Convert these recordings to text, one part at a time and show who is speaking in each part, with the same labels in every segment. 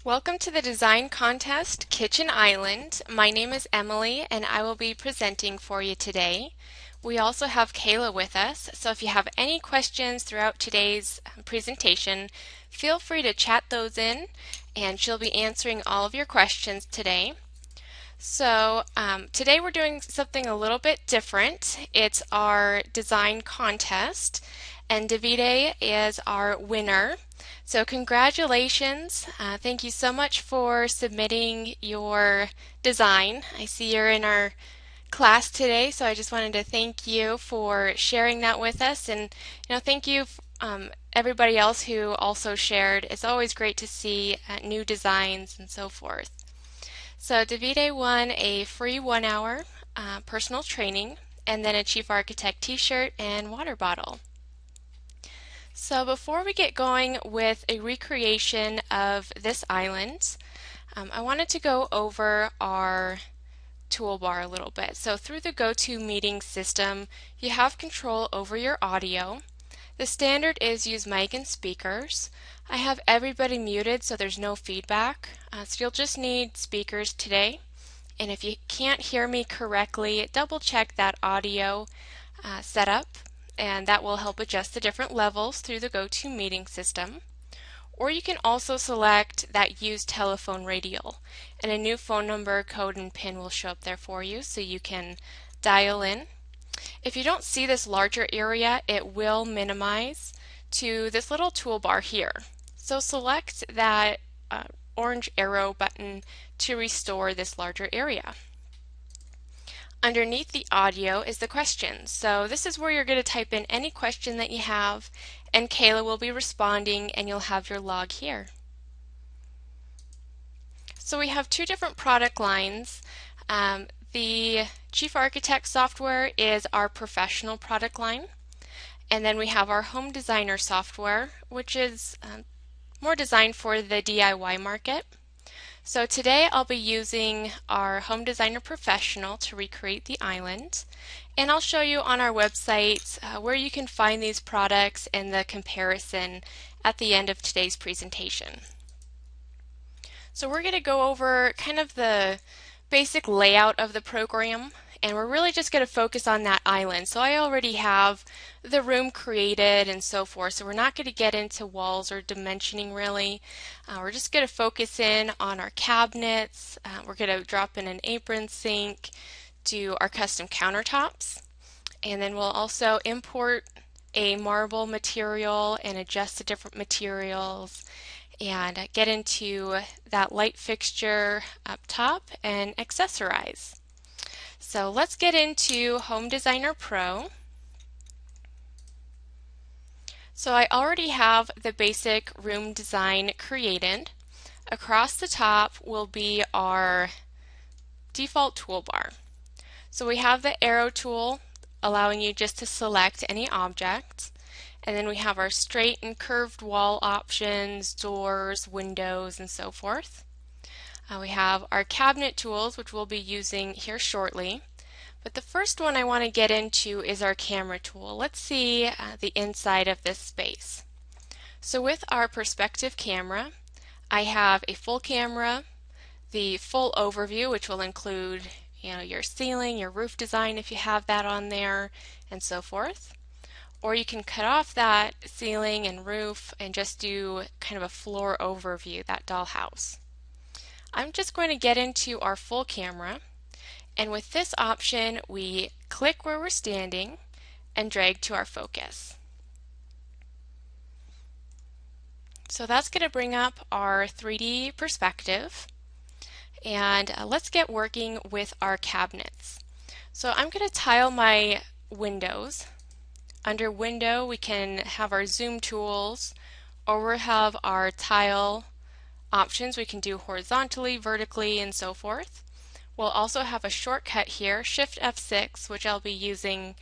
Speaker 1: Welcome to the Design Contest Kitchen Island. My name is Emily and I will be presenting for you today. We also have Kayla with us, so if you have any questions throughout today's presentation, feel free to chat those in and she'll be answering all of your questions today. Today we're doing something a little bit different. It's our design contest, and Davide is our winner. So congratulations. Thank you so much for submitting your design. I see you're in our class today, so I just wanted to thank you for sharing that with us, and thank you everybody else who also shared. It's always great to see new designs and so forth. So Davide won a free 1 hour personal training and then a Chief Architect t-shirt and water bottle. So before we get going with a recreation of this island, I wanted to go over our toolbar a little bit. So through the GoToMeeting system, you have control over your audio. The standard is use mic and speakers. I have everybody muted so there's no feedback. So you'll just need speakers today. And if you can't hear me correctly, double check that audio setup, and that will help adjust the different levels through the GoToMeeting system. Or you can also select that use telephone radial, and a new phone number, code, and PIN will show up there for you so you can dial in. If you don't see this larger area, it will minimize to this little toolbar here. So select that orange arrow button to restore this larger area. Underneath the audio is the questions. So this is where you're going to type in any question that you have, and Kayla will be responding, and you'll have your log here. So we have two different product lines. The Chief Architect software is our professional product line, and then we have our Home Designer software, which is more designed for the DIY market. So today I'll be using our Home Designer Professional to recreate the island, and I'll show you on our website where you can find these products and the comparison at the end of today's presentation. So we're going to go over kind of the basic layout of the program, and we're really just going to focus on that island. So I already have the room created and so forth, so we're not going to get into walls or dimensioning really. We're just going to focus in on our cabinets. We're going to drop in an apron sink, do our custom countertops, and then we'll also import a marble material and adjust the different materials, and get into that light fixture up top and accessorize. So let's get into Home Designer Pro. So I already have the basic room design created. Across the top will be our default toolbar. So we have the arrow tool allowing you just to select any object. And then we have our straight and curved wall options, doors, windows, and so forth. We have our cabinet tools, which we'll be using here shortly. But the first one I want to get into is our camera tool. Let's see the inside of this space. So with our perspective camera, I have a full camera, the full overview, which will include your ceiling, your roof design if you have that on there, and so forth. Or you can cut off that ceiling and roof and just do kind of a floor overview, that dollhouse. I'm just going to get into our full camera, and with this option we click where we're standing and drag to our focus. So that's going to bring up our 3D perspective, and let's get working with our cabinets. So I'm going to tile my windows. Under window we can have our zoom tools, or we'll have our tile options. We can do horizontally, vertically, and so forth. We'll also have a shortcut here, Shift F6, which I'll be using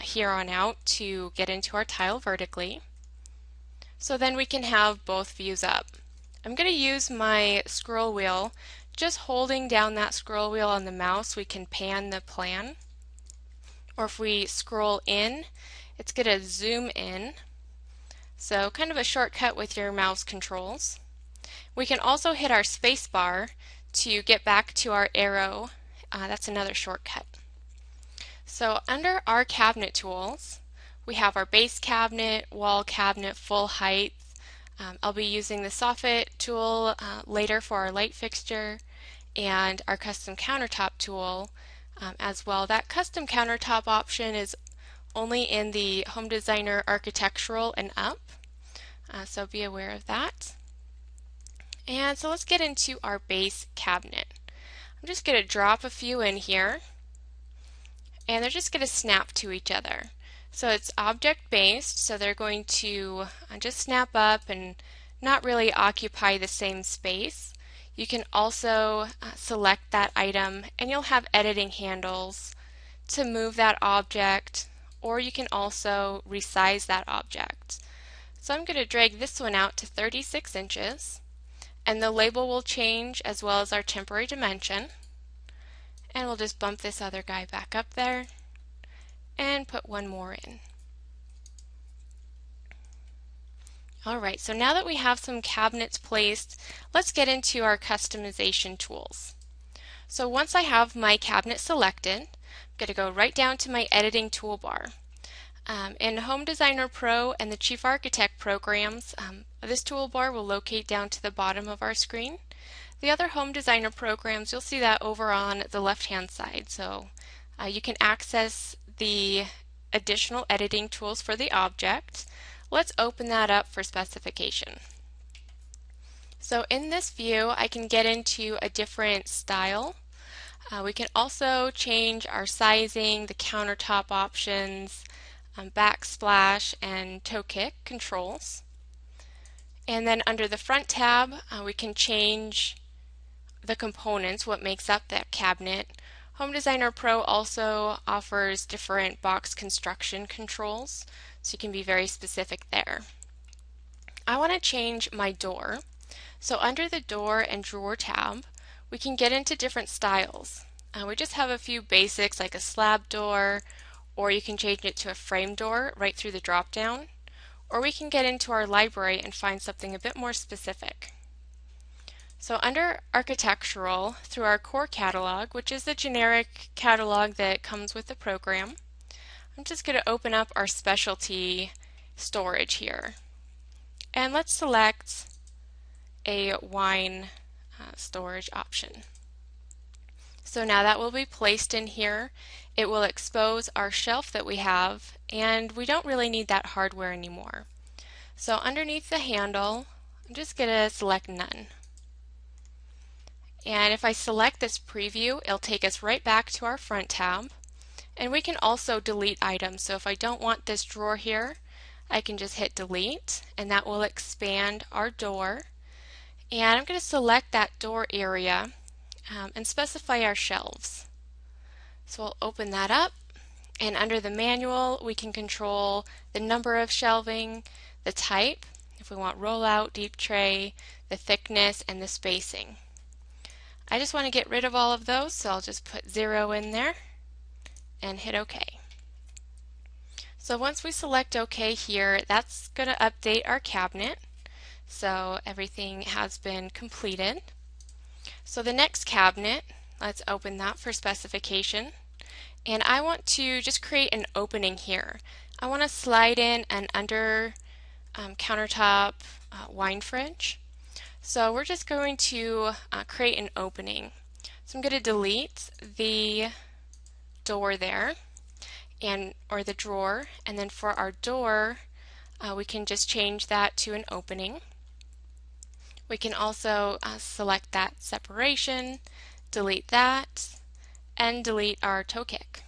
Speaker 1: here on out to get into our tile vertically. So then we can have both views up. I'm going to use my scroll wheel. Just holding down that scroll wheel on the mouse, we can pan the plan. Or if we scroll in, it's going to zoom in. So kind of a shortcut with your mouse controls. We can also hit our space bar to get back to our arrow. That's another shortcut. So under our cabinet tools, we have our base cabinet, wall cabinet, full height. I'll be using the soffit tool later for our light fixture, and our custom countertop tool as well. That custom countertop option is only in the Home Designer Architectural and up, so be aware of that. And so let's get into our base cabinet. I'm just going to drop a few in here, and they're just going to snap to each other. So it's object based, so they're going to just snap up and not really occupy the same space. You can also select that item, and you'll have editing handles to move that object, or you can also resize that object. So I'm going to drag this one out to 36 inches, and the label will change as well as our temporary dimension. And we'll just bump this other guy back up there and put one more in. Alright, so now that we have some cabinets placed, let's get into our customization tools. So once I have my cabinet selected, I'm going to go right down to my editing toolbar. In Home Designer Pro and the Chief Architect programs, this toolbar will locate down to the bottom of our screen. The other Home Designer programs, you'll see that over on the left-hand side. So you can access the additional editing tools for the object. Let's open that up for specification. So in this view, I can get into a different style. We can also change our sizing, the countertop options, backsplash, and toe kick controls. And then under the front tab, we can change the components, what makes up that cabinet. Home Designer Pro also offers different box construction controls, so you can be very specific there. I want to change my door. So under the door and drawer tab, we can get into different styles. We just have a few basics like a slab door, or you can change it to a frame door right through the drop down, or we can get into our library and find something a bit more specific. So under Architectural, through our core catalog, which is the generic catalog that comes with the program, I'm just going to open up our specialty storage here. And let's select a wine storage option. So now that will be placed in here. It will expose our shelf that we have, and we don't really need that hardware anymore. So underneath the handle, I'm just going to select none. And if I select this preview, it'll take us right back to our front tab. And we can also delete items. So if I don't want this drawer here, I can just hit delete, and that will expand our door. And I'm going to select that door area and specify our shelves. So we'll open that up, and under the manual we can control the number of shelving, the type, if we want rollout, deep tray, the thickness, and the spacing. I just want to get rid of all of those, so I'll just put 0 in there and hit OK. So once we select OK here, that's going to update our cabinet. So everything has been completed. So the next cabinet, let's open that for specification. And I want to just create an opening here. I want to slide in an under countertop wine fridge. So we're just going to create an opening. So I'm going to delete the door there, or the drawer, and then for our door we can just change that to an opening. We can also select that separation, delete that, and delete our toe kick.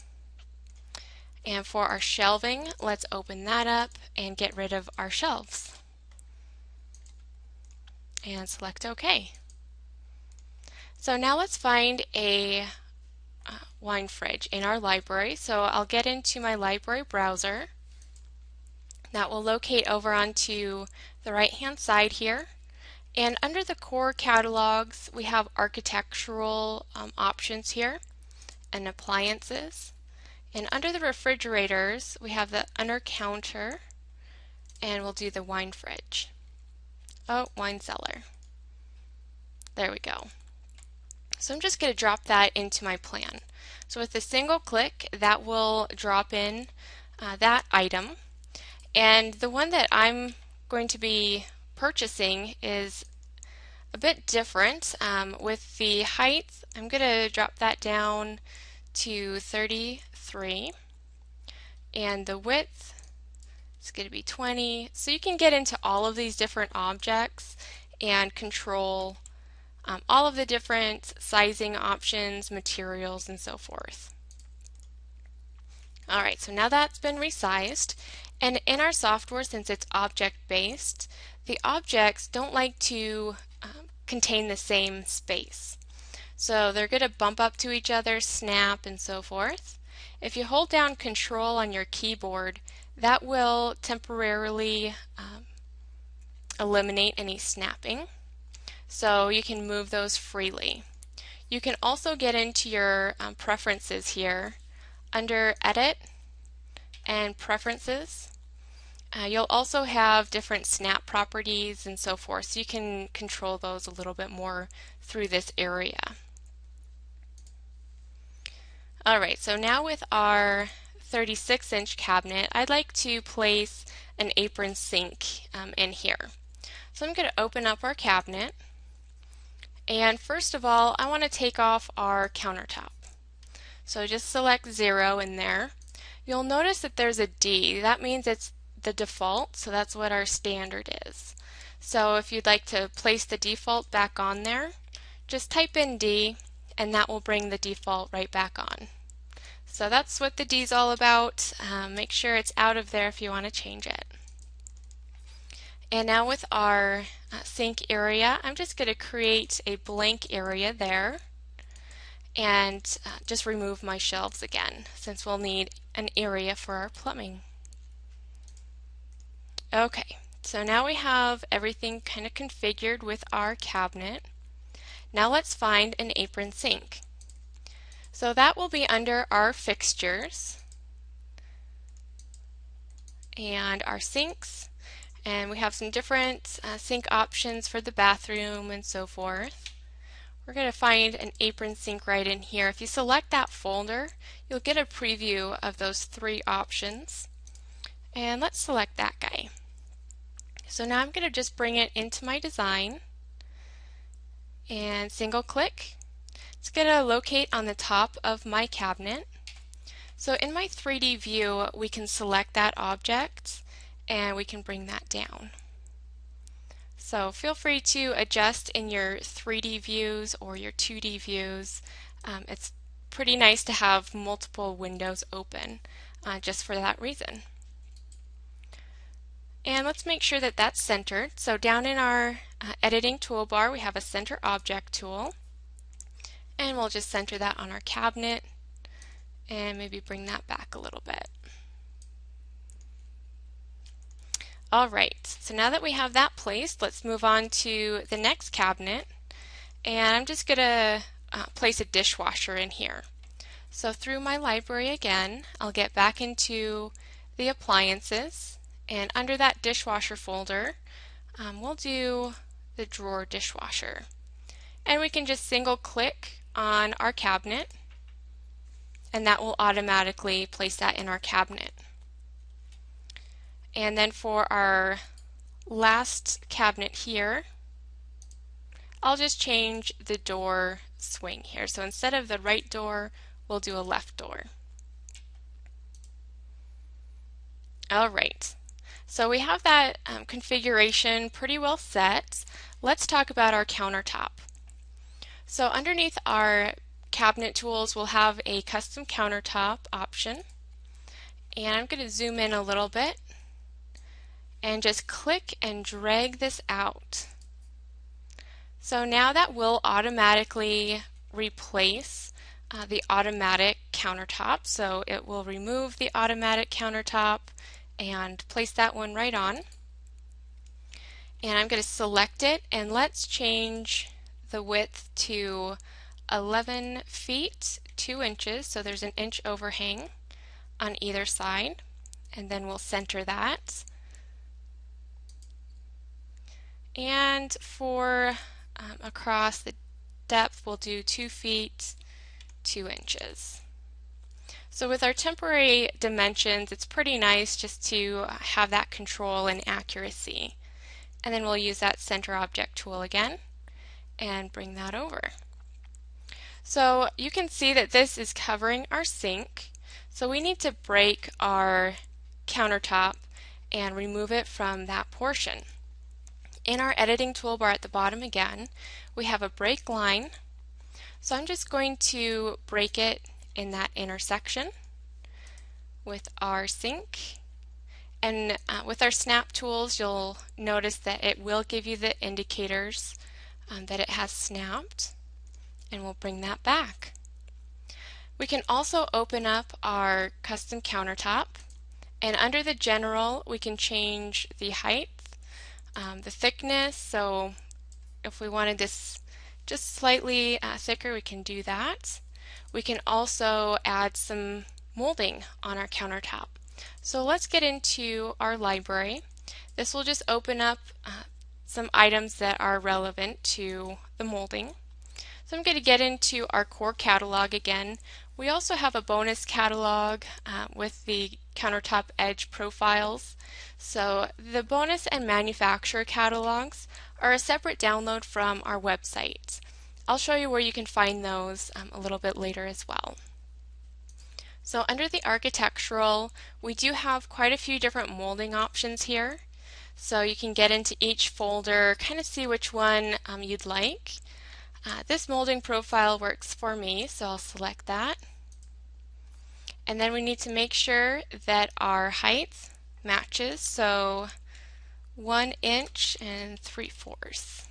Speaker 1: And for our shelving, let's open that up and get rid of our shelves. And select OK. So now let's find a wine fridge in our library. So I'll get into my library browser. That will locate over onto the right hand side here. And under the core catalogs, we have architectural options here and appliances. And under the refrigerators, we have the under counter, and we'll do the wine fridge. Oh, wine cellar. There we go. So I'm just going to drop that into my plan. So with a single click, that will drop in that item. And the one that I'm going to be purchasing is a bit different. With the height, I'm going to drop that down to 33. And the width is going to be 20. So you can get into all of these different objects and control all of the different sizing options, materials, and so forth. Alright, so now that's been resized, and in our software, since it's object-based, the objects don't like to contain the same space. So they're going to bump up to each other, snap, and so forth. If you hold down Control on your keyboard, that will temporarily eliminate any snapping. So you can move those freely. You can also get into your preferences here under Edit and Preferences. You'll also have different snap properties and so forth, so you can control those a little bit more through this area. Alright, so now with our 36-inch cabinet, I'd like to place an apron sink in here. So I'm going to open up our cabinet, and first of all, I want to take off our countertop. So just select 0 in there. You'll notice that there's a D. That means it's the default, so that's what our standard is. So if you'd like to place the default back on there, just type in D, and that will bring the default right back on. So that's what the D is all about. Make sure it's out of there if you want to change it. And now with our sink area, I'm just going to create a blank area there and just remove my shelves again, since we'll need an area for our plumbing. Okay, so now we have everything kind of configured with our cabinet. Now let's find an apron sink. So that will be under our fixtures and our sinks, and we have some different sink options for the bathroom and so forth. We're going to find an apron sink right in here. If you select that folder, you'll get a preview of those 3 options. And let's select that guy. So now I'm going to just bring it into my design and single click. It's going to locate on the top of my cabinet. So in my 3D view, we can select that object and we can bring that down. So feel free to adjust in your 3D views or your 2D views. It's pretty nice to have multiple windows open just for that reason. And let's make sure that that's centered. So down in our editing toolbar, we have a center object tool. And we'll just center that on our cabinet and maybe bring that back a little bit. Alright, so now that we have that placed, let's move on to the next cabinet. And I'm just going to place a dishwasher in here. So through my library again, I'll get back into the appliances, and under that dishwasher folder, we'll do the drawer dishwasher. And we can just single click on our cabinet, and that will automatically place that in our cabinet. And then for our last cabinet here, I'll just change the door swing here. So instead of the right door, we'll do a left door. Alright, so we have that configuration pretty well set. Let's talk about our countertop. So underneath our cabinet tools, we'll have a custom countertop option. And I'm going to zoom in a little bit and just click and drag this out. So now that will automatically replace the automatic countertop. So it will remove the automatic countertop and place that one right on. And I'm going to select it, and let's change the width to 11 feet 2 inches. So there's an inch overhang on either side, and then we'll center that. And for across. The depth we'll do 2 feet, 2 inches. So with our temporary dimensions, it's pretty nice just to have that control and accuracy. And then we'll use that center object tool again and bring that over. So you can see that this is covering our sink. So we need to break our countertop and remove it from that portion. In our editing toolbar at the bottom again, we have a break line. So I'm just going to break it in that intersection with our sink. And with our snap tools, you'll notice that it will give you the indicators that it has snapped, and we'll bring that back. We can also open up our custom countertop, and under the general we can change the height, the thickness, so if we wanted this just slightly thicker, we can do that. We can also add some molding on our countertop. So let's get into our library. This will just open up some items that are relevant to the molding. So I'm going to get into our core catalog again. We also have a bonus catalog with the countertop edge profiles. So the bonus and manufacturer catalogs are a separate download from our website. I'll show you where you can find those a little bit later as well. So under the architectural, we do have quite a few different molding options here. So you can get into each folder, kind of see which one you'd like. This molding profile works for me, so I'll select that. And then we need to make sure that our height matches, so 1 inch and 3/4.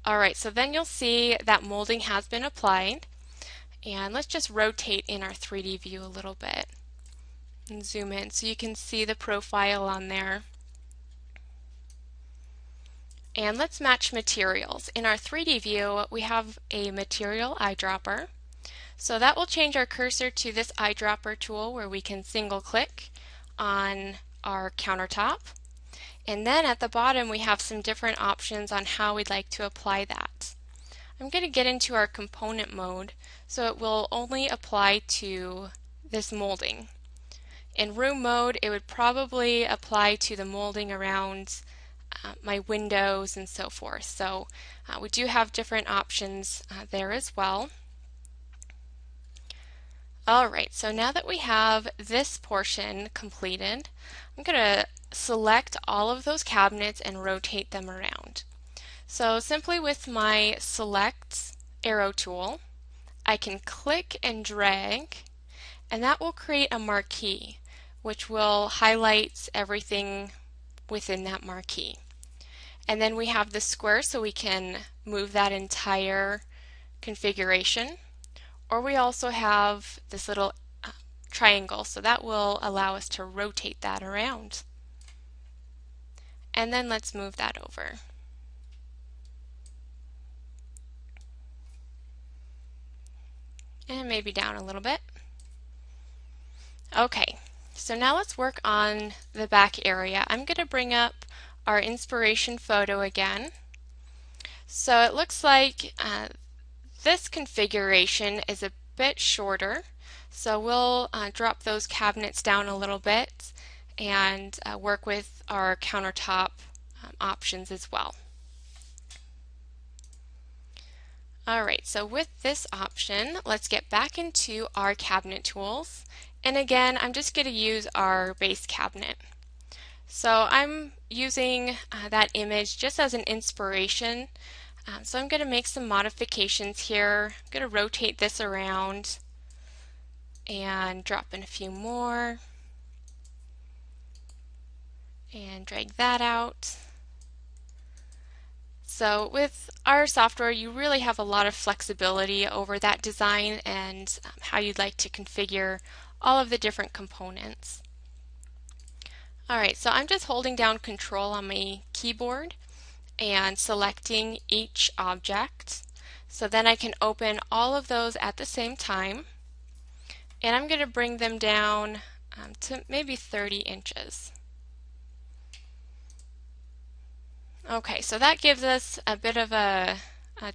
Speaker 1: Alright, so then you'll see that molding has been applied. And let's just rotate in our 3D view a little bit and zoom in so you can see the profile on there. And let's match materials. In our 3D view, we have a material eyedropper. So that will change our cursor to this eyedropper tool where we can single click on our countertop. And then at the bottom we have some different options on how we'd like to apply that. I'm going to get into our component mode, so it will only apply to this molding. In room mode, it would probably apply to the molding around my windows and so forth. So we do have different options there as well. Alright, so now that we have this portion completed, I'm going to select all of those cabinets and rotate them around. So simply with my select arrow tool, I can click and drag, and that will create a marquee, which will highlight everything within that marquee. And then we have the square, so we can move that entire configuration. Or we also have this little triangle, so that will allow us to rotate that around. And then let's move that over. And maybe down a little bit. Okay, so now let's work on the back area. I'm going to bring up our inspiration photo again. So it looks like this configuration is a bit shorter, so we'll drop those cabinets down a little bit and work with our countertop options as well. Alright, so with this option, let's get back into our cabinet tools. And again, I'm just going to use our base cabinet. So I'm using that image just as an inspiration. So I'm going to make some modifications here. I'm going to rotate this around and drop in a few more. And drag that out. So with our software, you really have a lot of flexibility over that design and how you'd like to configure all of the different components. Alright, so I'm just holding down Control on my keyboard and selecting each object. So then I can open all of those at the same time. And I'm going to bring them down to maybe 30 inches. Okay, so that gives us a bit of a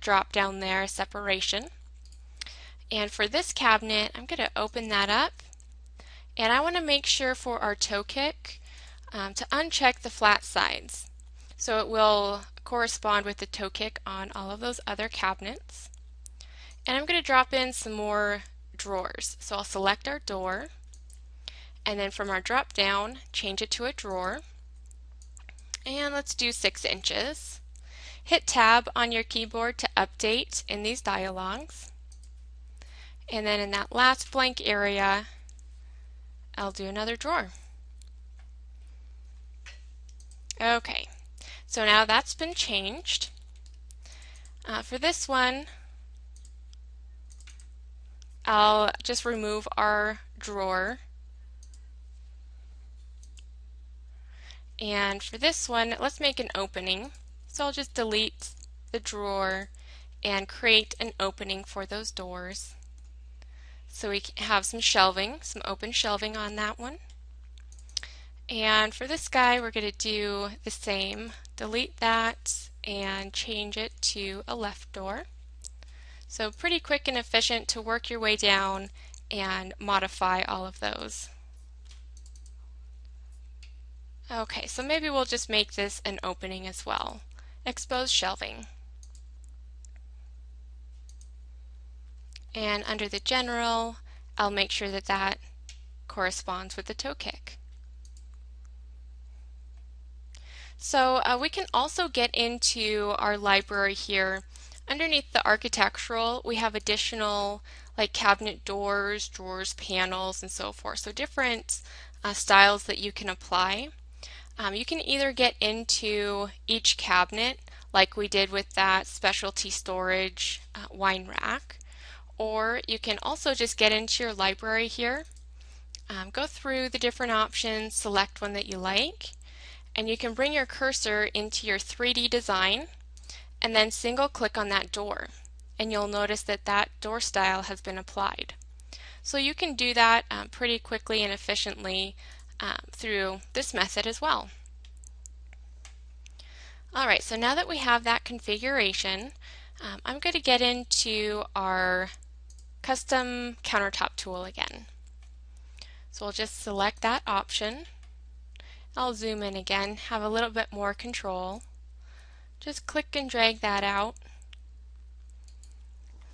Speaker 1: drop down there, separation. And for this cabinet, I'm going to open that up. And I want to make sure for our toe kick to uncheck the flat sides. So it will correspond with the toe kick on all of those other cabinets. And I'm going to drop in some more drawers. So I'll select our door, and then from our drop down, change it to a drawer. And let's do 6 inches. Hit Tab on your keyboard to update in these dialogues. And then in that last blank area, I'll do another drawer. Okay, so now that's been changed. For this one, I'll just remove our drawer. And for this one, let's make an opening. So I'll just delete the drawer and create an opening for those doors. So we have some shelving, some open shelving on that one. And for this guy, we're going to do the same. Delete that and change it to a left door. So pretty quick and efficient to work your way down and modify all of those. Okay, so maybe we'll just make this an opening as well. Exposed shelving. And under the general, I'll make sure that that corresponds with the toe kick. So we can also get into our library here. Underneath the architectural, we have additional like cabinet doors, drawers, panels, and so forth. So different styles that you can apply. You can either get into each cabinet like we did with that specialty storage wine rack, or you can also just get into your library here, go through the different options, select one that you like, and you can bring your cursor into your 3D design and then single click on that door, and you'll notice that that door style has been applied. So you can do that pretty quickly and efficiently through this method as well. Alright, so now that we have that configuration, I'm going to get into our custom countertop tool again. So we'll just select that option. I'll zoom in again, have a little bit more control. Just click and drag that out.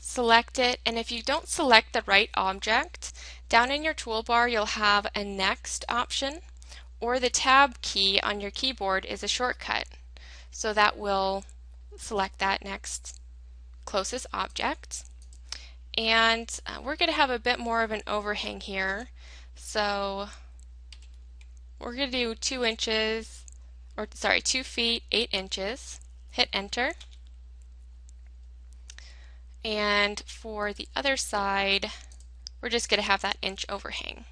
Speaker 1: Select it, and if you don't select the right object, down in your toolbar you'll have a next option, or the tab key on your keyboard is a shortcut. So that will select that next closest object. And we're going to have a bit more of an overhang here. So we're going to do 2 feet 8 inches. Hit enter. And for the other side, we're just going to have that inch overhang.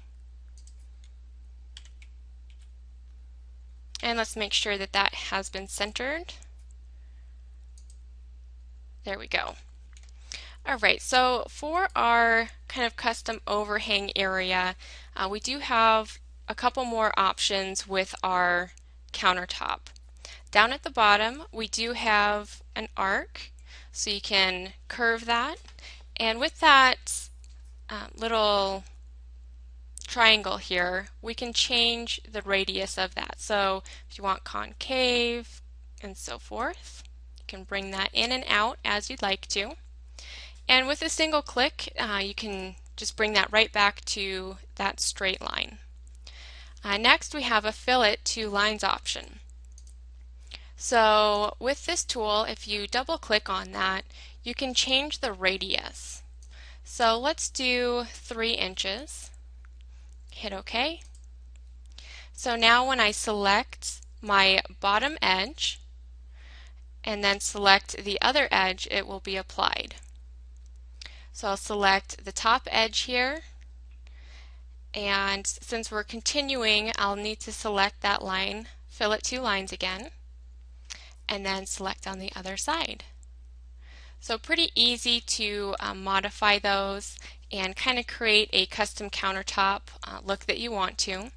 Speaker 1: And let's make sure that that has been centered. There we go. Alright, so for our kind of custom overhang area, we do have a couple more options with our countertop. Down at the bottom, we do have an arc, so you can curve that. And with that little triangle here, we can change the radius of that. So if you want concave and so forth, you can bring that in and out as you'd like to. And with a single click, you can just bring that right back to that straight line. Next, we have a fillet to lines option. So with this tool, if you double click on that, you can change the radius. So let's do 3 inches. Hit OK. So now when I select my bottom edge and then select the other edge, it will be applied. So I'll select the top edge here, and since we're continuing, I'll need to select that line, fillet 2 lines again, and then select on the other side. So pretty easy to modify those and kind of create a custom countertop look that you want to.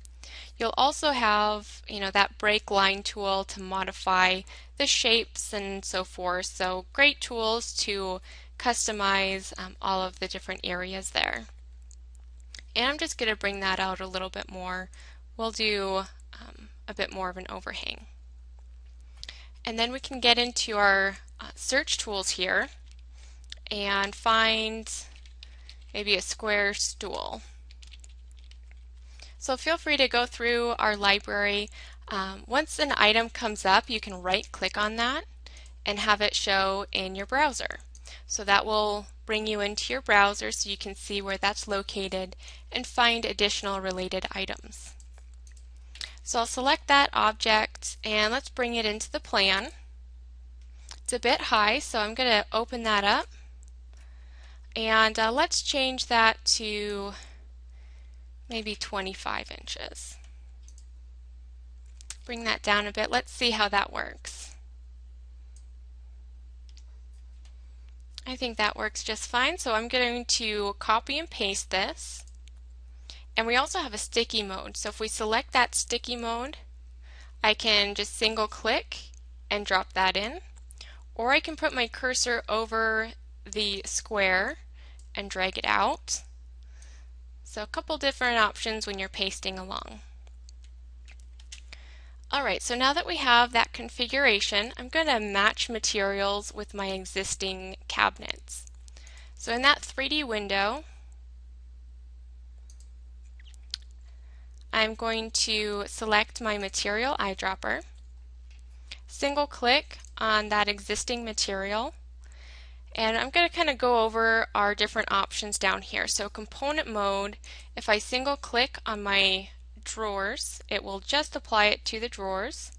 Speaker 1: You'll also have, that break line tool to modify the shapes and so forth. So great tools to customize all of the different areas there. And I'm just going to bring that out a little bit more. We'll do a bit more of an overhang. And then we can get into our search tools here and find maybe a square stool. So feel free to go through our library. Once an item comes up, you can right-click on that and have it show in your browser. So that will bring you into your browser so you can see where that's located and find additional related items. So I'll select that object and let's bring it into the plan. It's a bit high, so I'm going to open that up and let's change that to maybe 25 inches. Bring that down a bit. Let's see how that works. I think that works just fine, so I'm going to copy and paste this. And we also have a sticky mode, so if we select that sticky mode, I can just single click and drop that in, or I can put my cursor over the square and drag it out. So a couple different options when you're pasting along. Alright, so now that we have that configuration, I'm going to match materials with my existing cabinets. So in that 3D window, I'm going to select my material eyedropper, single click on that existing material, and I'm going to kind of go over our different options down here. So component mode, if I single click on my drawers, it will just apply it to the drawers.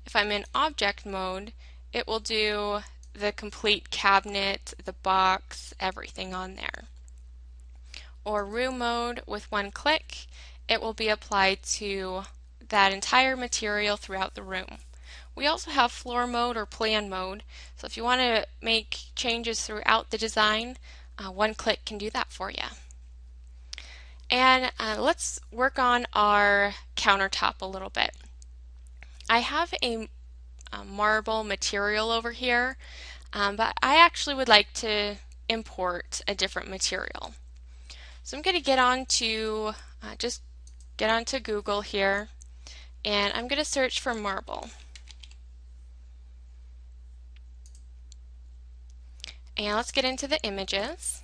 Speaker 1: If I'm in object mode, it will do the complete cabinet, the box, everything on there. Or room mode, with one click, it will be applied to that entire material throughout the room. We also have floor mode or plan mode, so if you want to make changes throughout the design, one click can do that for you. And let's work on our countertop a little bit. I have a marble material over here, but I actually would like to import a different material. So I'm going to get on to, just get onto Google here, and I'm going to search for marble. And let's get into the images.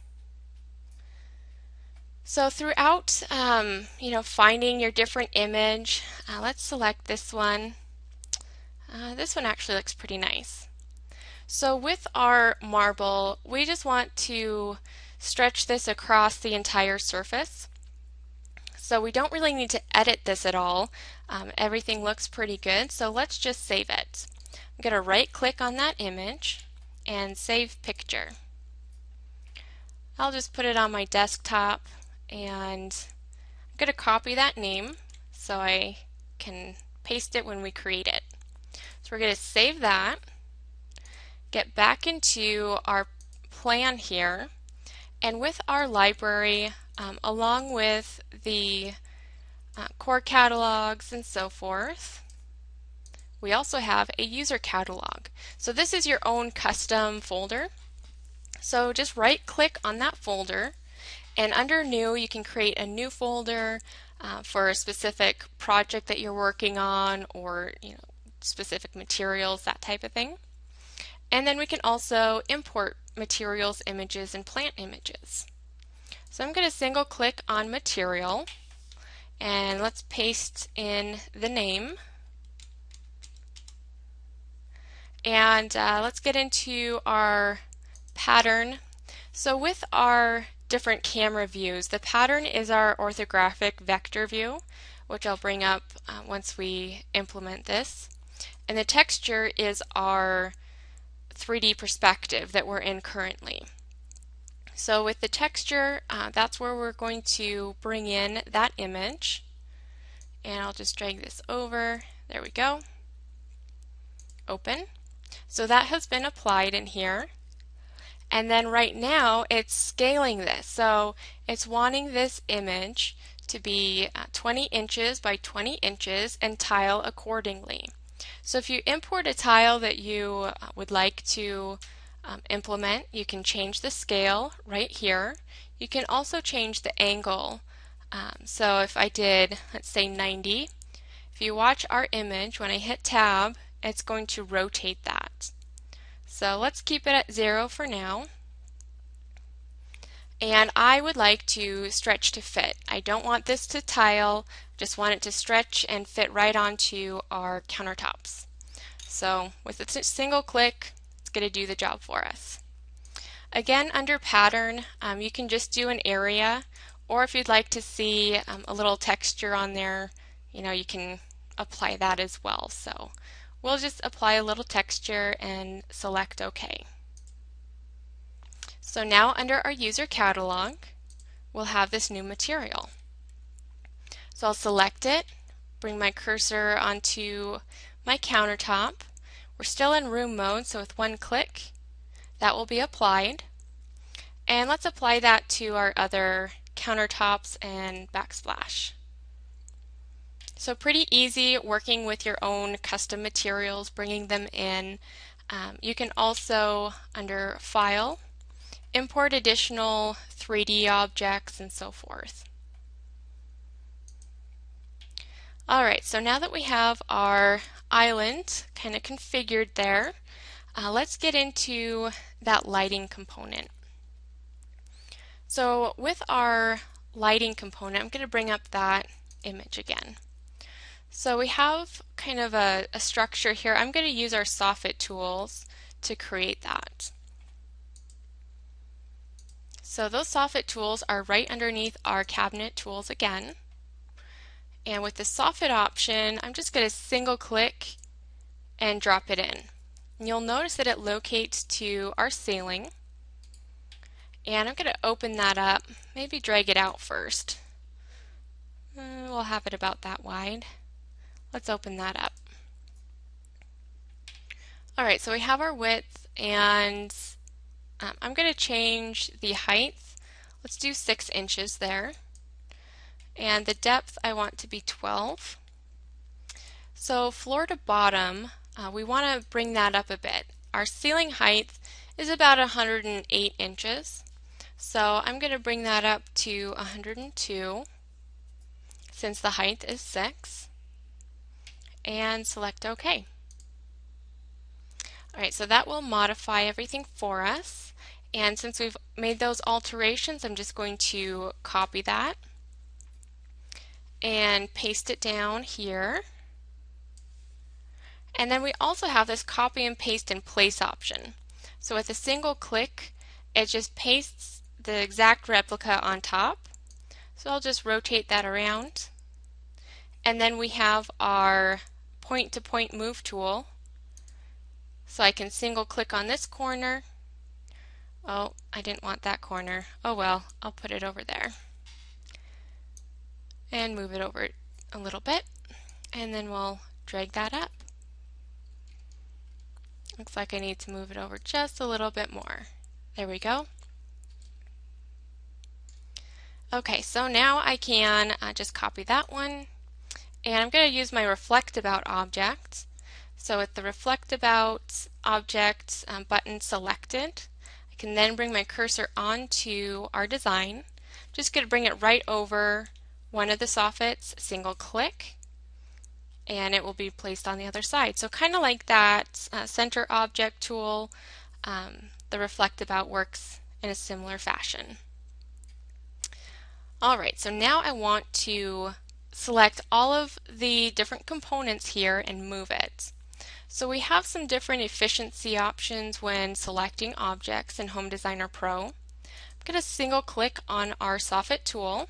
Speaker 1: So throughout, finding your different image, let's select this one. This one actually looks pretty nice. So with our marble, we just want to stretch this across the entire surface. So we don't really need to edit this at all. Everything looks pretty good, so let's just save it. I'm going to right click on that image and save picture. I'll just put it on my desktop and I'm going to copy that name so I can paste it when we create it. So we're going to save that, get back into our plan here, and with our library, along with the core catalogs and so forth, we also have a user catalog. So this is your own custom folder. So just right click on that folder, and under new you can create a new folder for a specific project that you're working on, or specific materials, that type of thing. And then we can also import materials, images, and plant images. So I'm going to single click on material and let's paste in the name. And let's get into our pattern. So with our different camera views, the pattern is our orthographic vector view, which I'll bring up once we implement this. And the texture is our 3D perspective that we're in currently. So with the texture, that's where we're going to bring in that image. And I'll just drag this over. There we go. Open. So that has been applied in here. And then right now it's scaling this. So it's wanting this image to be 20 inches by 20 inches and tile accordingly. So if you import a tile that you would like to implement, you can change the scale right here. You can also change the angle. So if I did, let's say 90, if you watch our image, when I hit tab, it's going to rotate that. So let's keep it at 0 for now. And I would like to stretch to fit. I don't want this to tile, just want it to stretch and fit right onto our countertops. So with a single click, it's going to do the job for us. Again, under pattern, you can just do an area, or if you'd like to see a little texture on there, you can apply that as well. So we'll just apply a little texture and select OK. So now under our user catalog, we'll have this new material. So I'll select it, bring my cursor onto my countertop. We're still in room mode, so with one click, that will be applied. And let's apply that to our other countertops and backsplash. So pretty easy working with your own custom materials, bringing them in. You can also, under File, import additional 3D objects and so forth. Alright, so now that we have our island kind of configured there, let's get into that lighting component. So with our lighting component, I'm going to bring up that image again. So we have kind of a structure here. I'm going to use our soffit tools to create that. So those soffit tools are right underneath our cabinet tools again. And with the soffit option, I'm just going to single click and drop it in. And you'll notice that it locates to our ceiling. And I'm going to open that up, maybe drag it out first. We'll have it about that wide. Let's open that up. Alright, so we have our width, and I'm going to change the height. Let's do 6 inches there. And the depth I want to be 12. So floor to bottom, we want to bring that up a bit. Our ceiling height is about 108 inches. So I'm going to bring that up to 102 since the height is 6. And select OK. Alright, so that will modify everything for us. And since we've made those alterations, I'm just going to copy that and paste it down here. And then we also have this copy and paste in place option. So with a single click, it just pastes the exact replica on top. So I'll just rotate that around. And then we have our point-to-point move tool. So I can single click on this corner. Oh, I didn't want that corner. Oh well, I'll put it over there. And move it over a little bit. And then we'll drag that up. Looks like I need to move it over just a little bit more. There we go. Okay, so now I can just copy that one. And I'm going to use my Reflect About object. So with the Reflect About object button selected, I can then bring my cursor onto our design. I'm just going to bring it right over one of the soffits, single click, and it will be placed on the other side. So kind of like that center object tool, the Reflect About works in a similar fashion. Alright, so now I want to select all of the different components here and move it. So we have some different efficiency options when selecting objects in Home Designer Pro. I'm going to single click on our soffit tool,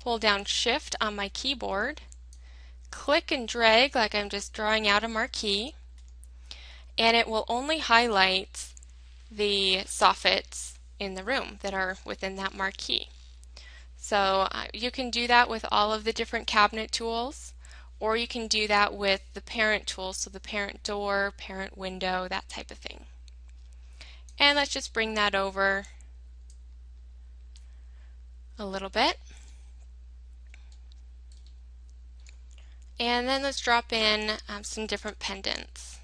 Speaker 1: hold down Shift on my keyboard, click and drag like I'm just drawing out a marquee, and it will only highlight the soffits in the room that are within that marquee. So you can do that with all of the different cabinet tools, or you can do that with the parent tools, so the parent door, parent window, that type of thing. And let's just bring that over a little bit. And then let's drop in some different pendants.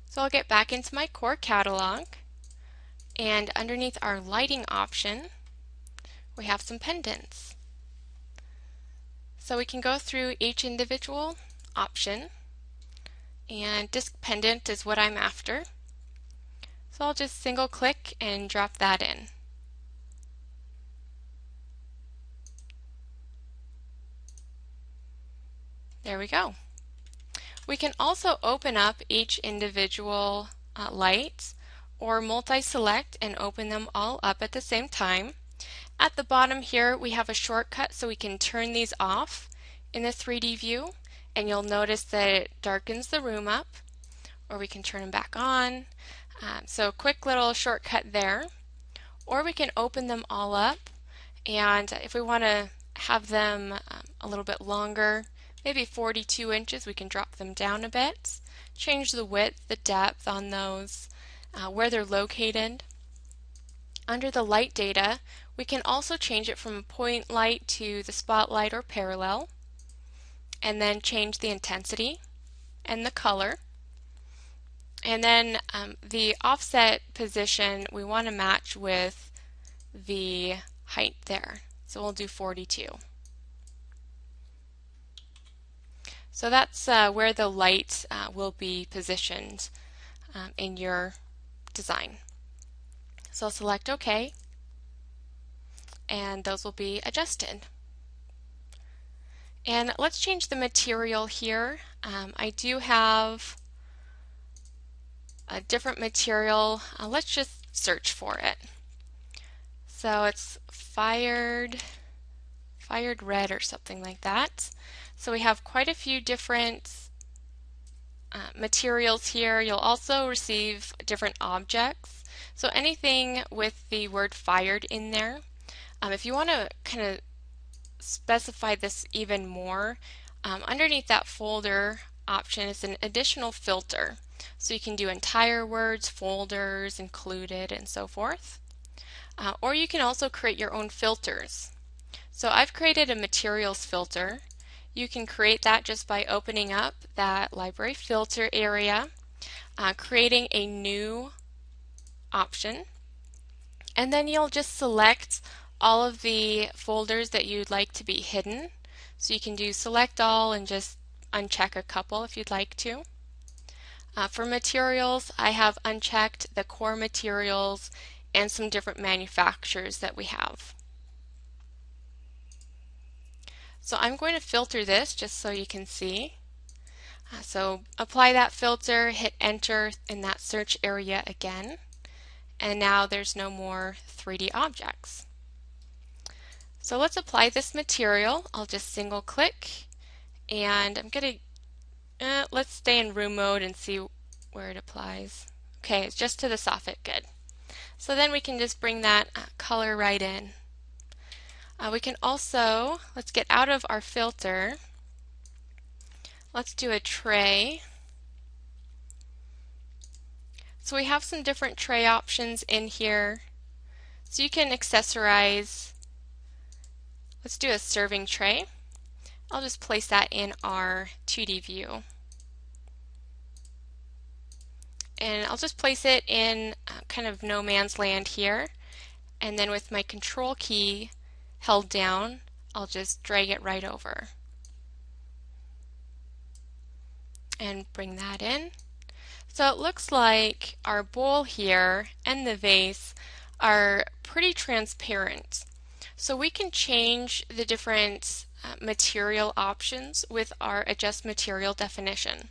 Speaker 1: So I'll get back into my core catalog, and underneath our lighting option, we have some pendants. So we can go through each individual option, and disc pendant is what I'm after. So I'll just single click and drop that in. There we go. We can also open up each individual light or multi-select and open them all up at the same time. At the bottom here we have a shortcut so we can turn these off in the 3D view, and you'll notice that it darkens the room up, or we can turn them back on. So quick little shortcut there. Or we can open them all up, and if we want to have them a little bit longer, maybe 42 inches, we can drop them down a bit, change the width, the depth on those, where they're located. Under the light data, we can also change it from a point light to the spotlight or parallel, and then change the intensity and the color. And then the offset position we want to match with the height there. So we'll do 42. So that's where the light will be positioned in your design. So I'll select OK, and those will be adjusted. And let's change the material here. I do have a different material. Let's just search for it. So it's fired red or something like that. So we have quite a few different materials here. You'll also receive different objects. So anything with the word fired in there. If you want to kind of specify this even more, underneath that folder option is an additional filter. So you can do entire words, folders, included, and so forth. Or you can also create your own filters. So I've created a materials filter. You can create that just by opening up that library filter area, creating a new option, and then you'll just select all of the folders that you'd like to be hidden. So you can do select all and just uncheck a couple if you'd like to. For materials, I have unchecked the core materials and some different manufacturers that we have. So I'm going to filter this just so you can see. So apply that filter, hit enter in that search area again, and now there's no more 3D objects. So let's apply this material. I'll just single click, and I'm going to, let's stay in room mode and see where it applies. Okay, it's just to the soffit, good. So then we can just bring that color right in. We can also, let's get out of our filter. Let's do a tray. So we have some different tray options in here. So you can accessorize. Let's do a serving tray. I'll just place that in our 2D view. And I'll just place it in kind of no man's land here. And then with my control key held down, I'll just drag it right over and bring that in. So it looks like our bowl here and the vase are pretty transparent. So we can change the different material options with our adjust material definition.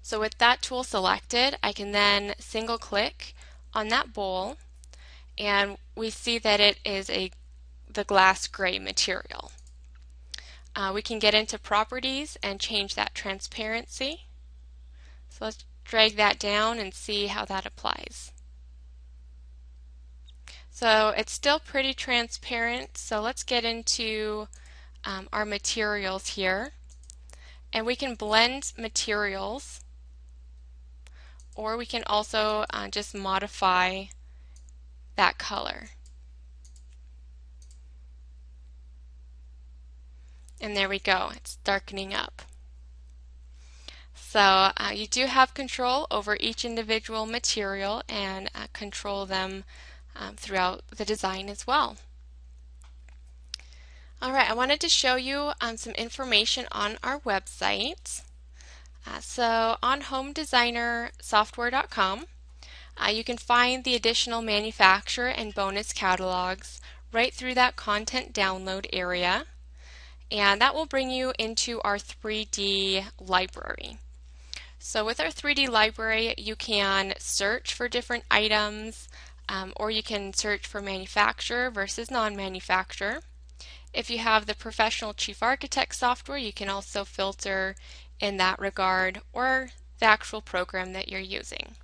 Speaker 1: So with that tool selected, I can then single click on that bowl, and we see that it is the glass gray material. We can get into properties and change that transparency. So let's drag that down and see how that applies. So it's still pretty transparent, so let's get into our materials here. And we can blend materials, or we can also just modify that color. And there we go, it's darkening up. So you do have control over each individual material and control them throughout the design as well. Alright, I wanted to show you some information on our website. So on homedesignersoftware.com, you can find the additional manufacturer and bonus catalogs right through that content download area, and that will bring you into our 3D library. So with our 3D library, you can search for different items, or you can search for manufacturer versus non-manufacturer. If you have the Professional Chief Architect software, you can also filter in that regard, or the actual program that you're using.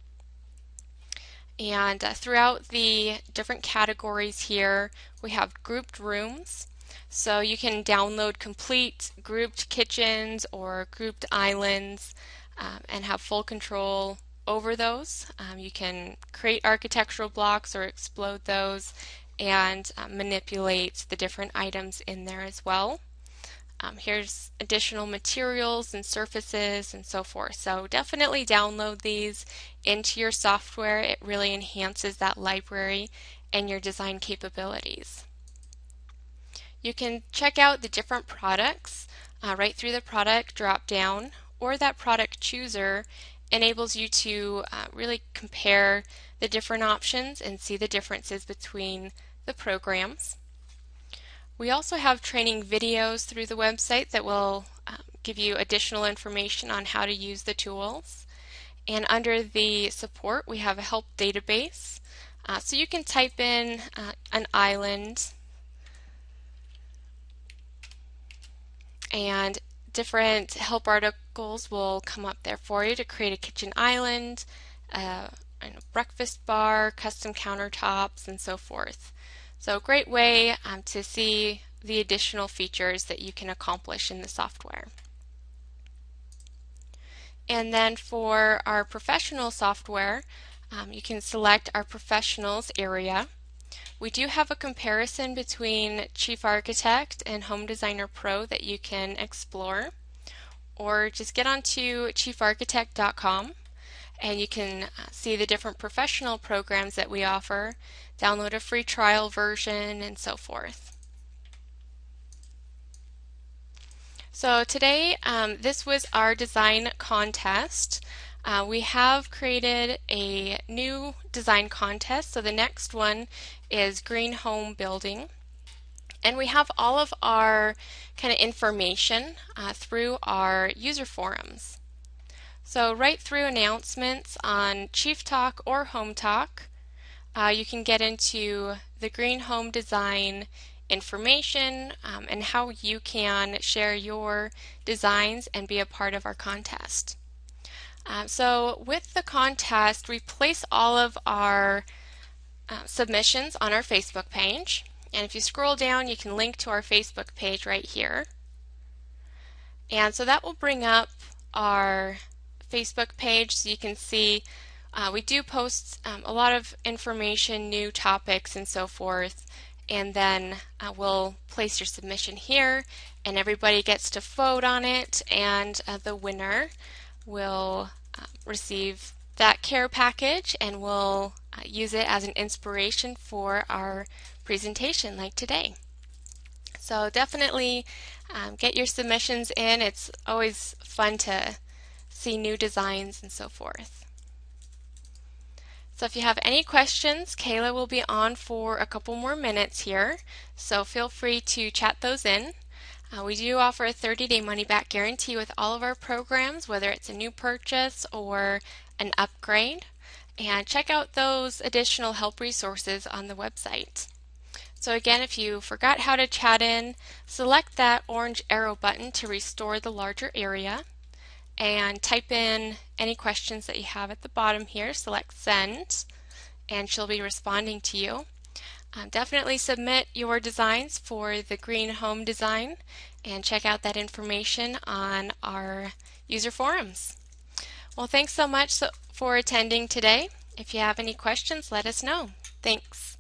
Speaker 1: And throughout the different categories here, we have grouped rooms. So you can download complete grouped kitchens or grouped islands and have full control over those. You can create architectural blocks or explode those and manipulate the different items in there as well. Here's additional materials and surfaces and so forth. So definitely download these into your software. It really enhances that library and your design capabilities. You can check out the different products right through the product drop down, or that product chooser enables you to really compare the different options and see the differences between the programs. We also have training videos through the website that will give you additional information on how to use the tools. And under the support, we have a help database. So you can type in an island, and different help articles will come up there for you to create a kitchen island, a breakfast bar, custom countertops, and so forth. So a great way to see the additional features that you can accomplish in the software. And then for our professional software, you can select our professionals area. We do have a comparison between Chief Architect and Home Designer Pro that you can explore, or just get onto chiefarchitect.com and you can see the different professional programs that we offer, download a free trial version, and so forth. So today, this was our design contest. We have created a new design contest, so the next one is green home building. And we have all of our kind of information through our user forums. So right through announcements on Chief Talk or Home Talk, you can get into the green home design information and how you can share your designs and be a part of our contest. So with the contest, we place all of our submissions on our Facebook page. And if you scroll down, you can link to our Facebook page right here. And so that will bring up our Facebook page, so you can see we do post a lot of information, new topics, and so forth. And then we'll place your submission here, and everybody gets to vote on it, and the winner will receive that care package, and we'll use it as an inspiration for our presentation like today. So definitely get your submissions in. It's always fun to see new designs and so forth. So if you have any questions, Kayla will be on for a couple more minutes here, so feel free to chat those in. We do offer a 30-day money-back guarantee with all of our programs, whether it's a new purchase or an upgrade. And check out those additional help resources on the website. So again, if you forgot how to chat in, select that orange arrow button to restore the larger area, and type in any questions that you have at the bottom here. Select send, and she'll be responding to you. Definitely submit your designs for the green home design, and check out that information on our user forums. Well, thanks so much for attending today. If you have any questions, let us know. Thanks.